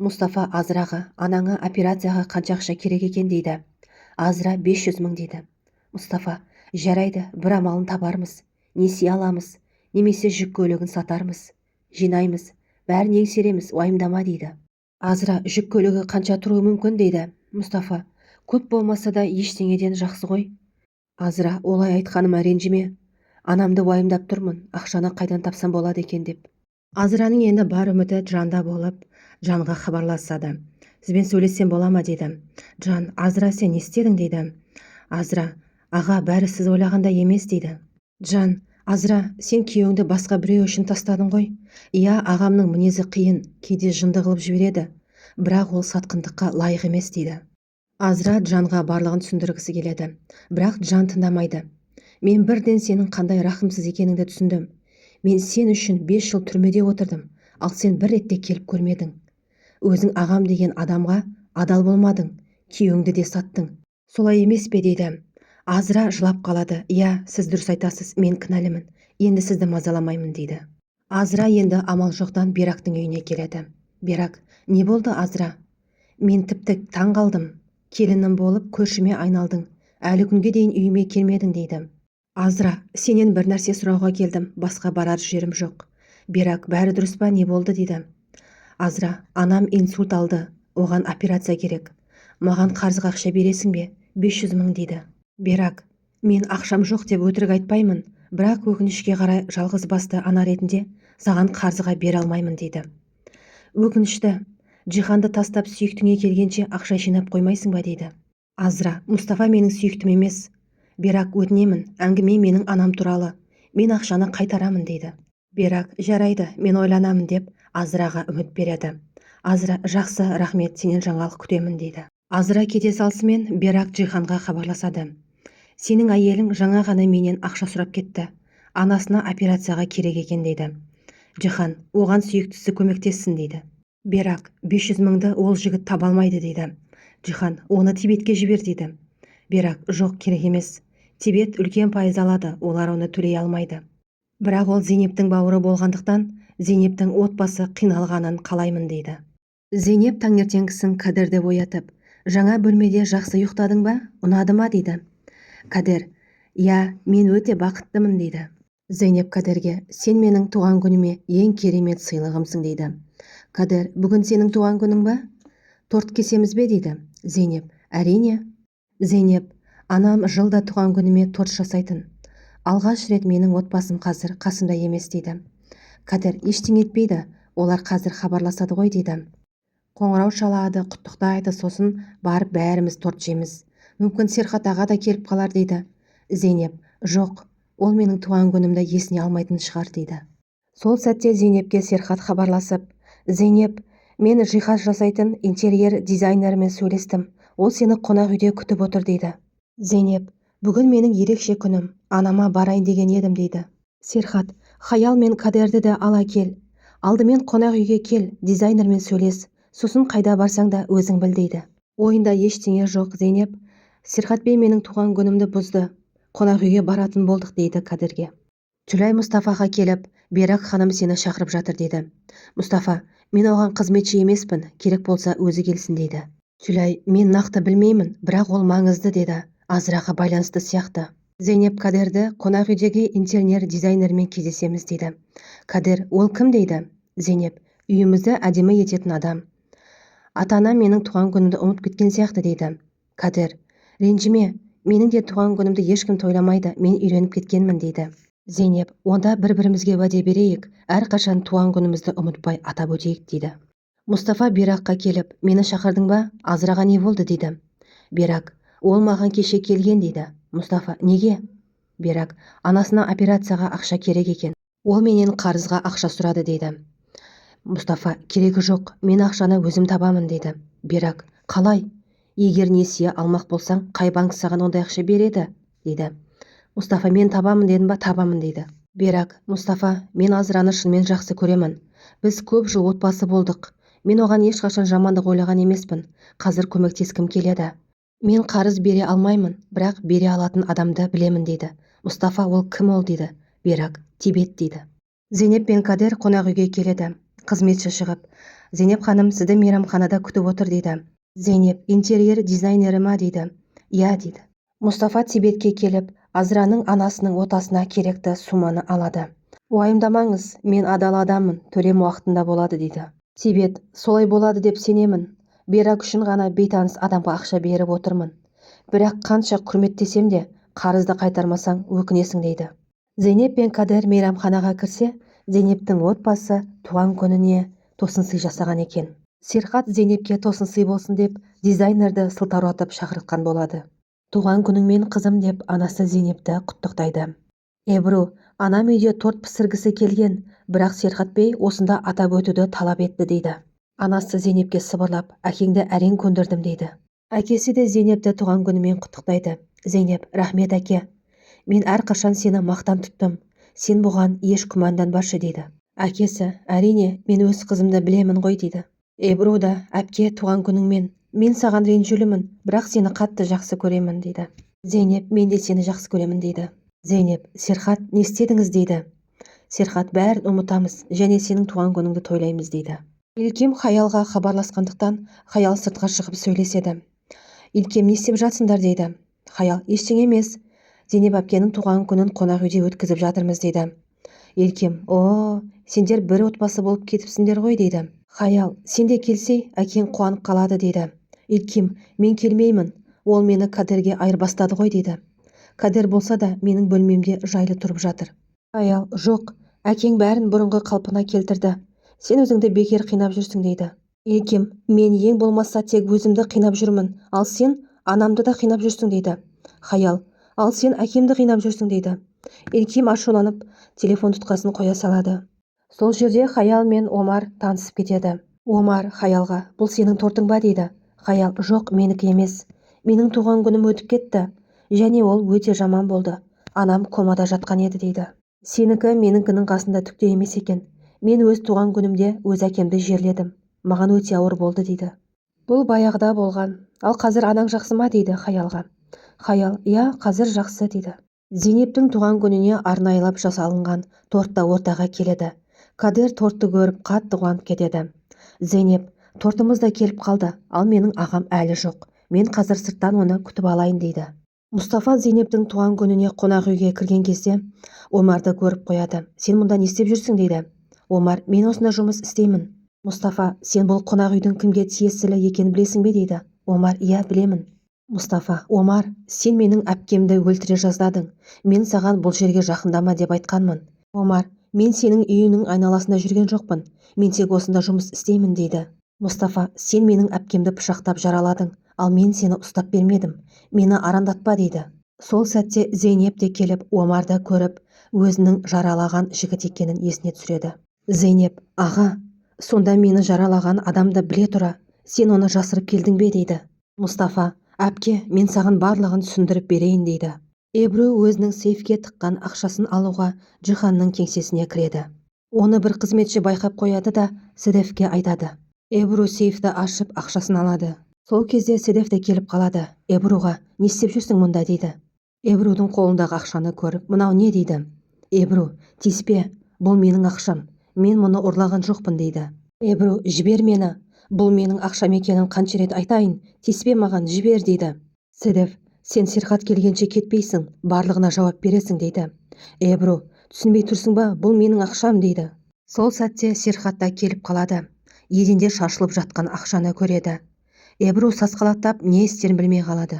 Мұстафа Азыраға, анаңа операцияға қанша ақша керек екен дейді. Азыра 500 мың дейді. Мұстафа, жарайды, бір амалын табармыз. Несие аламыз, немесе жүк көлігін сатармыз. Жинаймыз, бәрін еңсереміз, уайымдама дейді. Азыра, жүк көлігі қанша тұруы мүмкін дейді. Мұстафа, көп болмаса да ештеңеден жақсы ғой. Азыра, олай айтқаныма ренжіме. Анамды уайымдап тұрмын, ақшаны қайдан тапсам болады екен деп. Азыраның енді бар үміті Жанда болып, Жанға хабарласады. Сізбен сөйлессем бола ма дейді. Жан, Азыра, сен не істедің дейді. Азыра, аға, бәрі сіз ойлағандай емес дейді. Жан, Азыра, сен күйеуіңді басқа біреу үшін тастадың ғой. Иә, ағамның мінезі қиын, кейде жынды қылып жібереді, бірақ ол сатқындыққа лайық емес дейді. Азыра Жанға барлығын түсіндіргісі келеді, бірақ Жан тыңдамайды. Мен бірден сенің қандай рахымсыз екеніңді түсіндім. Мен сен үшін 5 жыл түрмеде отырдым, ал сен бір ретте келіп көрмедің. Өзің ағам деген адамға адал болмадың, күйеуіңді де саттың. Солай емес пе дейді. Азыра жылап қалады. Иә, сіз дұрыс айтасыз, мен кінәлімін. Енді сізді мазаламаймын дейді. Азыра енді амал жоқтан Берактың үйіне келеді. Берак, не болды Азыра? Мен тіпті таң қалдым. Келінім болып көршіме айналдың. Әлі күнге дейін үйіме келмедің дейді. Азыра, сенен бір нәрсе сұрауға келдім, басқа барар жерім жоқ. Берак, бәрі дұрыс па, не болды дейді. Азыра, анам инсульт алды, оған операция керек. Маған қарызға ақша бересің бе? 500 мың дейді. Берак, мен ақшам жоқ деп өтірік айтпаймын, бірақ өкінішке қарай жалғыз басты ана ретінде саған қарызға бере алмаймын дейді. Өкінішті, Жиһанды тастап сүйіктіңе келгенше ақша жинап қоймайсың ба дейді. Азыра, Мұстафа менің сүйіктім емес. Берак, өтінемін, әңгіме менің анам туралы. Мен ақшаны қайтарамын дейді. Берак, жарайды, мен ойланамын деп Азыраға үміт береді. Азыра, жақсы, рахмет, сенен жаңалық күтемін дейді. Азыра кете салысымен Берак Жиһанға хабарласады. Сенің әйелің жаңа ғана менен ақша сұрап кетті. Анасына операцияға керек екен дейді. Жиһан, оған сүйіктісі көмектессін дейді. Берак, 500 мыңды ол жігіт таба алмайды дейді. Жиһан, оны Тибетке жібер дейді. Берак, жоқ, керек емес. Тибет үлкен пайыз алады, олар оны төлей алмайды. Бірақ ол Зейнептің бауыры болғандықтан, Зейнептің отбасы қиналғанын қалаймын дейді. Зейнеп таңертеңгісін Кадерді оятып, жаңа бөлмеде жақсы ұйықтадың ба, ұнады ма дейді. Кадер, иә, мен өте бақыттымын дейді. Зейнеп Кадерге, сен менің туған күніме ең керемет сыйлығымсың дейді. Кадер, бүгін сенің туған күнің ба? Торт кесеміз бе дейді. Зейнеп, әрине. Зейнеп, анам жылда туған күніме торт жасайтын. Алғаш рет менің отбасым қазір қасымда емес дейді. Кадер, ештеңе етпейді, олар қазір хабарласады ғой дейді. Қоңырау шалады, құттықтайды, сосын барып бәріміз торт жейміз. Мүмкін Серхат аға да келіп қалар дейді. Зейнеп, жоқ, ол менің туған күнімді есіне алмайтын шығар дейді. Сол сәтте Зейнепке Серхат хабарласып, Зейнеп, мен жиһаз жасайтын интерьер дизайнерімен сөйлестім. Ол сені қонақ үйде күтіп отыр дейді. Зейнеп, бүгін менің ерекше күнім, анама барайын деген едім дейді. Серхат, Хаял мен Кадерді де ала кел. Алдымен қонақ үйге кел, дизайнермен сөйлес. Сосын қайда барсаң да өзің біл дейді. Ойында ештеңе жоқ, Зейнеп. Серхат бей менің туған күнімді бұзды. Қонақ үйге баратын болдық дейді Кадерге. Түлай Мұстафаға келіп, Берак ханым сені шақырып жатыр дейді. Мұстафа, мен оған қызметші емеспін, керек болса өзі келсін дейді. Түлай, мен нақты білмеймін, бірақ ол маңызды деді. Азыраға байланысты сияқты. Зейнеп Кадерді қонақ үйдегі интерьер дизайнермен кездесеміз дейді. Кадер, ол кім дейді? Зейнеп, үйімізді әдемі ететін адам. Ата-анам менің туған күнімді ұмытып кеткен сияқты дейді. Кадер, ренжіме, менің де туған күнімді ешкім тойламайды, мен үйреніп кеткенмін дейді. Зейнеп, онда бір-бірімізге уәде берейік, әрқашан туған күнімізді ұмытпай атап өтейік дейді. Мұстафа Беракқа келіп, мені шақырдың ба? Азыраға не болды дейді. Берак, ол маған кеше келген дейді. Мұстафа, неге? Берак, анасына операцияға ақша керек екен. Ол менен қарызға ақша сұрады дейді. Мұстафа, керегі жоқ, мен ақшаны өзім табамын дейді. Берак, қалай? Егер несие алмақ болсаң, қай банк саған ондай ақша береді? дейді. Мұстафа, мен табамын дедім ба? Табамын дейді. Берак, Мұстафа, мен Азыраны шынымен жақсы көремін. Біз көп жыл отбасы болдық. Мен оған ешқашан жамандық ойлаған емеспін. Қазір көмектескім келеді. Мен қарыз бере алмаймын, бірақ бере алатын адамды білемін дейді. Мұстафа, ол кім ол дейді. Берак, Тибет дейді. Зейнеп пен Кадер қонақ үйге келеді. Қызметші шығып, Зейнеп ханым сізді мейрамханада күтіп отыр дейді. Зейнеп интерьер дизайнері ма дейді. Иә дейді. Мұстафа Тибетке келіп, Азраның анасының отасына керекті суманы алады. Уайымдамаңыз, мен адал адаммын, төлем уақытында болады дейді. Тибет, солай болады деп сенемін. Берак үшін ғана бейтаныс адамға ақша беріп отырмын. Бірақ қанша құрметтесем де, қарызды қайтармасаң өкінесің дейді. Зейнеп пен Кадер мейрамханаға кірсе, Зейнептің отбасы туған күніне тосынсый жасаған екен. Серхат Зейнепке тосынсый болсын деп, дизайнерді сылтауратып шақыртқан болады. Туған күніңмен қызым деп анасы Зейнепті құттықтайды. Эбру, анам үйде торт пісіргісі келген, бірақ Серхат бей осында атап өтуді талап етті дейді. Анасы Зейнепке сыбырлап, әкеңді әрең көндірдім дейді. Әкесі де Зейнепті туған күнімен құттықтайды. Зейнеп, рахмет әке. Мен әрқашан сені мақтан тұттым. Сен бұған еш күмәнданбашы дейді. Әкесі, әрине, мен өз қызымды білемін ғой дейді. Эбру да, әпке, туған күніңмен. Мен саған ренжулімін, бірақ сені қатты жақсы көремін дейді. Зейнеп, мен де сені жақсы көремін дейді. Зейнеп, Серхат, не істедіңіз дейді. Серхат, бәрін ұмытамыз, және сенің туған күніңді тойлаймыз дейді. Илкем Хаялға хабарласқандықтан, Хаял сыртқа шығып сөйлеседі. Илкем, не істеп жатсыңдар дейді. Хаял, ештеңе емес. Зейнеп әпкенің туған күнін қонақ үйде өткізіп жатырмыз дейді. Илкем, сендер бір отбасы болып кетіпсіңдер ғой дейді. Хаял, сен де келсей, әкең қуанып қалады дейді. Илкем, мен келмеймін, ол мені Кадерге айырбастады ғой дейді. Кадер болса да менің бөлмемде жайлы тұрып жатыр. Хаял, жоқ, әкең бәрін бұрынғы қалпына келтірді. Сен өзіңді бекер қинап жүрсің дейді. Илкем, мен ең болмаса тек өзімді қинап жүрмін, ал сен анамды да қинап жүрсің дейді. Хаял, ал сен әкемді қинап жүрсің дейді. Илкем ашуланып, телефон тұтқасын қоя салады. Сол жерде Хаял мен Омар танысып кетеді. Омар Хаялға, бұл сенің тортың ба дейді. Хаял, жоқ, менікі емес. Менің туған күнім өтіп кетті, және ол өте жаман болды. Анам комада жатқан еді дейді. Сенікі меніңкінің қасында түкте емес екен. Мен өз туған күнімде өз әкемді жерледім. Маған өте ауыр болды дейді. Бұл баяғыда болған. Ал қазір анаң жақсы ма дейді Хаялға. Хаял, иә, қазір жақсы дейді. Зейнептің туған күніне арнайылап жасалынған тортта ортаға келеді. Кадер тортты көріп қатты қуанып кетеді. Зейнеп, тортымыз да келіп қалды, ал менің ағам әлі жоқ. Мен қазір сырттан оны күтіп алайын дейді. Мұстафа Зейнептің туған күніне қонақ үйге кірген кезде Омарды көріп қояды. Сен мұнда не істеп жүрсің дейді. Омар, мен осында жұмыс істеймін. Мұстафа, сен бұл қонақ үйдің кімге тиесілі екенін білесің бе дейді. Омар, иә, білемін. Мұстафа, Омар, сен менің әпкемді өлтіре жаздадың. Мен саған бұл жерге жақындама деп айтқанмын. Омар, мен сенің үйінің айналасында жүрген жоқпын. Мен тек осында жұмыс істеймін дейді. Мұстафа, сен менің әпкемді пышақтап жараладың, ал мен сені ұстап бермедім. Мені арандатпа дейді. Сол сәтте Зейнеп те келіп, Омарды көріп, өзінің жаралаған жігіт екенін есіне түсіреді. Зейнеп, аға, сонда мені жаралаған адамды біле тұра, сен оны жасырып келдің бе дейді. Мұстафа, әпке, мен саған барлығын түсіндіріп берейін дейді. Эбру өзінің сейфке тыққан ақшасын алуға Джиханның кеңсесіне кіреді. Оны бір қызметші байқап қояды да Седефке айтады. Эбру сейфті ашып ақшасын алады. Сол кезде Седеф те келіп қалады. Эбруға, не істеп жүрсің мұнда дейді. Эбрудың қолындағы ақшаны көріп, мынау не дейді. Эбру, тиіспе, бұл менің ақшам. Мен мұны ұрлаған жоқпын дейді. Эбру, жібер мені. Бұл менің ақшам екенін қанша рет айтайын. Тиіспе маған, жібер дейді. Седеф, сен Серхат келгенше кетпейсің, барлығына жауап бересің дейді. Эбру, түсінбей тұрсың ба, бұл менің ақшам дейді. Сол сәтте Серхат та келіп қалады. Еденде шашылып жатқан ақшаны көреді. Эбру сасқалақтап не істерін білмей қалады.